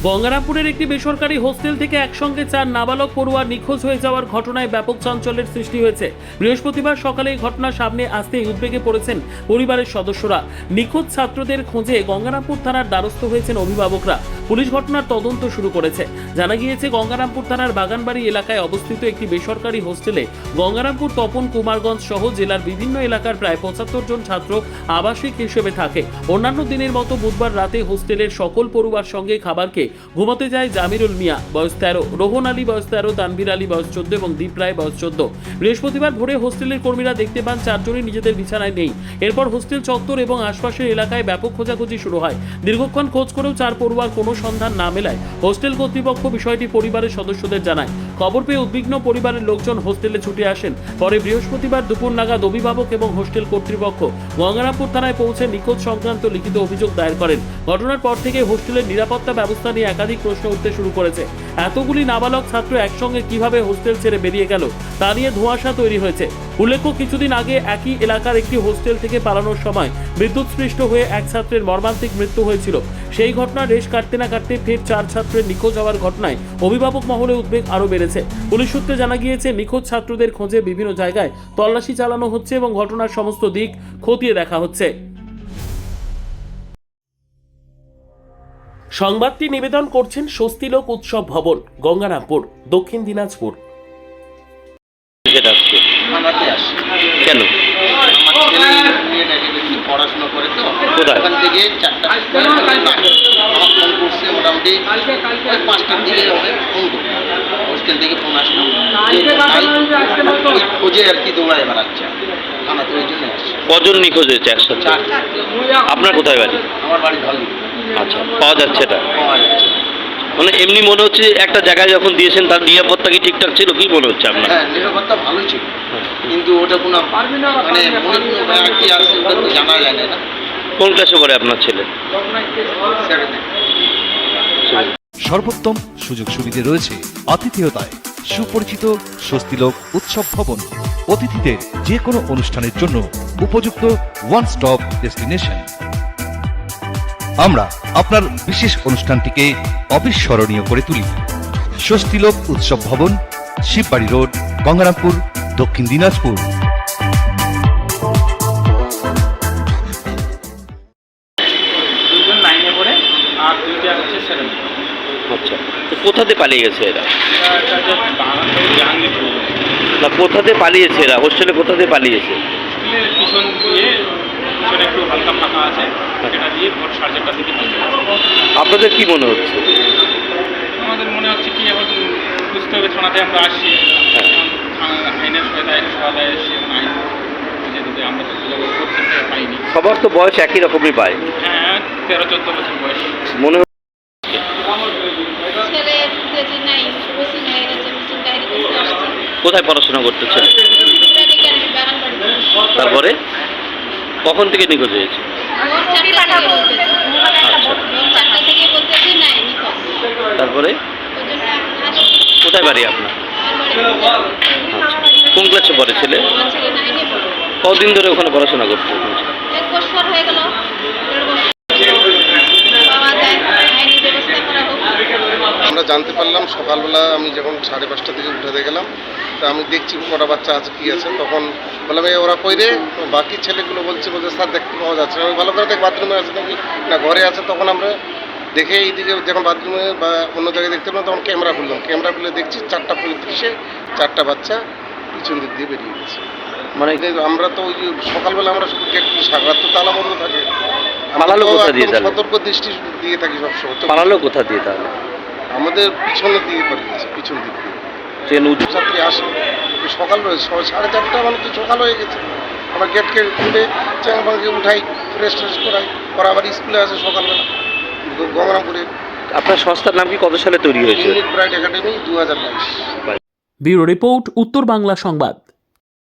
গঙ্গারামপুরের একটি বেসরকারি হোস্টেল থেকে একসঙ্গে 4 নাবালক পড়ুয়া নিখোঁজ হয়ে যাওয়ার ঘটনায় ব্যাপক চাঞ্চল্যের সৃষ্টি হয়েছে। বৃহস্পতিবার সকালে এই ঘটনা সামনে আসতেই উদ্বেগে পড়েছেন পরিবারের সদস্যরা। নিখোঁজ ছাত্রদের খোঁজে গঙ্গারামপুর থানার দ্বারস্থ হয়েছেন অভিভাবকরা। পুলিশ ঘটনার তদন্ত শুরু করেছে। জানা গিয়েছে, গঙ্গারামপুর থানার বাগানবাড়ি এলাকায় অবস্থিত একটি বেসরকারি হোস্টেলে গঙ্গারামপুর, তপন, কুমারগঞ্জ সহ জেলার বিভিন্ন এলাকার প্রায় 75 জন ছাত্র আবাসিক হিসেবে থাকে। অন্যান্য দিনের মতো বুধবার রাতে হোস্টেলের সকল পড়ুয়ার সঙ্গে খাবারকে ঘুমাতে যায় জামিরুল মিয়া বয়স 13, রোহন আলী বয়স 13, তানভীর আলী বয়স 14 এবং দীপ রায় বয়স 14। বৃহস্পতিবার ভোরে হোস্টেলের কর্মীরা দেখতে পান 4 জনই নিজেদের বিছানায় নেই। এরপর হোস্টেল চত্বর এবং আশপাশের এলাকায় ব্যাপক খোঁজাখুঁজি শুরু হয়। দীর্ঘক্ষণ খোঁজ করেও 4 পড়ুয়ার কোনো সন্ধান না মেলায় হোস্টেল কর্তৃপক্ষ বিষয়টি পরিবারের সদস্যদের জানায়। খবর পেয়ে উদ্বিগ্ন পরিবারের লোকজন হোস্টেলে ছুটে আসেন। পরে বৃহস্পতিবার দুপুর নাগাদ অভিভাবক এবং হোস্টেল কর্তৃপক্ষ গঙ্গারামপুর থানায় পৌঁছে নিখোঁজ সংক্রান্ত লিখিত অভিযোগ দায়ের করেন। ঘটনার পর থেকে হোস্টেলের নিরাপত্তা ব্যবস্থা নিয়ে একাধিক প্রশ্ন উঠতে শুরু করেছে। এতগুলি নাবালক ছাত্র একসঙ্গে কিভাবে হোস্টেল ছেড়ে বেরিয়ে গেল তা নিয়ে ধোঁয়াশা তৈরি হয়েছে। উল্লেখ্য, কিছুদিন আগে একই এলাকার একটি হোস্টেল থেকে পালানোর সময় বিদ্যুৎস্পৃষ্ট হয়ে এক ছাত্রের মর্মান্তিক মৃত্যু হয়েছিল। সেই ঘটনার রেশ কাটতে না কাটতে ফের 4 ছাত্রের নিখোঁজ হওয়ার ঘটনায় অভিভাবক মহলে উদ্বেগ আরও বেড়েছে। পুলিশ সূত্রে জানা গিয়েছে, নিখোঁজ ছাত্রদের খোঁজে বিভিন্ন জায়গায় তল্লাশি চালানো হচ্ছে এবং ঘটনার সমস্ত দিক খতিয়ে দেখা হচ্ছে। সংবাদটি নিবেদন করছেন স্বস্তিলোক উৎসব ভবন, গঙ্গারামপুর, দক্ষিণ দিনাজপুর। কেন আমার ছেলে মেয়েটাকে পড়াশোনা করে তো ওখান থেকে 4টা আমার ফোন করছে, মোটামুটি 5টার দিকে হবে ফোন করবো। হোস্টেল থেকে ফোন আসলো, ওই খোঁজে আর কি দৌড়ায় বেড়াচ্ছে থানা, তো ওই জন্য আসছে। কজন নিখোঁজ হয়েছে একসাথে? 4। আপনার কোথায় বাড়ি? আমার বাড়ি ঢালি। আচ্ছা, পাওয়া যাচ্ছে এটা? পাওয়া যাচ্ছে। মানে এমনি মনে হচ্ছে একটা জায়গায় যখন দিয়েছেন তার নিরাপত্তা কি ঠিকঠাক ছিল? কি মনে হচ্ছে আপনার? হ্যাঁ, নিরাপত্তা ভালোই ছিল, কিন্তু ওটা কোনো মানে মনে কোনো কি আছে ওটা তো জানা যায় না। কোন ক্লাসে পড়ে আপনার ছেলে? সর্বোত্তম সুযোগ সুবিধে রয়েছে আতিথেয়তায়। সুপরিচিত স্বস্তিলোক উৎসব ভবন অতিথিদের যে কোনো অনুষ্ঠানের জন্য উপযুক্ত ওয়ান স্টপ ডেস্টিনেশন। আমরা আপনার বিশেষ অনুষ্ঠানটিকে অবিস্মরণীয় করে তুলি। স্বস্তিলোক উৎসব ভবন, শিববাড়ি রোড, গঙ্গারামপুর, দক্ষিণ দিনাজপুর। আচ্ছা, তো কোথাতে পালিয়ে গেছে এরা? না, কোথাতে পালিয়েছে এরা? হোস্টেলে কোথাতে পালিয়েছে? পিছন দিয়ে পিছনে একটু হালকা ফাঁকা আছে, এটা দিয়ে ভোর 4:30টার দিকে চলে গেছে। আপনাদের কি মনে হচ্ছে? আমাদের মনে হচ্ছে কি, এখন বুঝতে হবে, থানাতে আমরা আসছি, আইনের সহায়তায় এসে আইন বুঝে দিতে আমরা তো যোগাযোগ করছি, পাইনি। সবার তো বয়স একই রকমই পায়। হ্যাঁ, 13-14 বছর বয়স। মনে কোথায় পড়াশোনা করতেছে? তারপরে কখন থেকে নিখোঁজ হয়েছে? তারপরে কোথায় বাড়ি আপনার? আচ্ছা, কোন ক্লাসে পড়ে ছেলে? কতদিন ধরে ওখানে পড়াশোনা করতে? আমরা জানতে পারলাম সকালবেলা, আমি যখন 5:30টার দিকে উঠে গেলাম, তা আমি দেখছি কটা বাচ্চা আছে কি আছে, তখন বললাম এই ওরা কইরে, বাকি ছেলেগুলো বলছে স্যার দেখতে পাওয়া যাচ্ছে না। আমি ভালো করে দেখ বাথরুমে আছে নাকি না ঘরে আছে। তখন আমরা দেখে এইদিকে যখন বাথরুমে বা অন্য জায়গায় দেখতে পেলাম, তখন ক্যামেরা খুলে দেখছি 4:35-এ 4টা বাচ্চা পিছন দিক দিয়ে বেরিয়ে গেছে। মানে আমরা তো ওই যে সকালবেলা আমরা শুধু গেট সারা তো তালা বন্ধ থাকে, সতর্ক দৃষ্টি দিয়ে থাকি সবসময়। পালালো কোথা দিয়ে তাহলে? আমাদের পিছনের দিকে পড়ে গেছে, পিছন দিক দিয়ে ট্রেন ছাত্রী আসে সকাল 4:30 মানে তো সকাল হয়ে গেছে। আমরা গেটকে খুলে চ্যাংবাংকে উঠাই, ফ্রেশ করাই, ওরা আবার স্কুলে আসে সকালবেলা গঙ্গারামপুরে। আপনার সংস্থার নাম কি? কত সালে তৈরি হয়েছে? Unique bright academy, 2022। Bureau report, উত্তর বাংলা সংবাদ।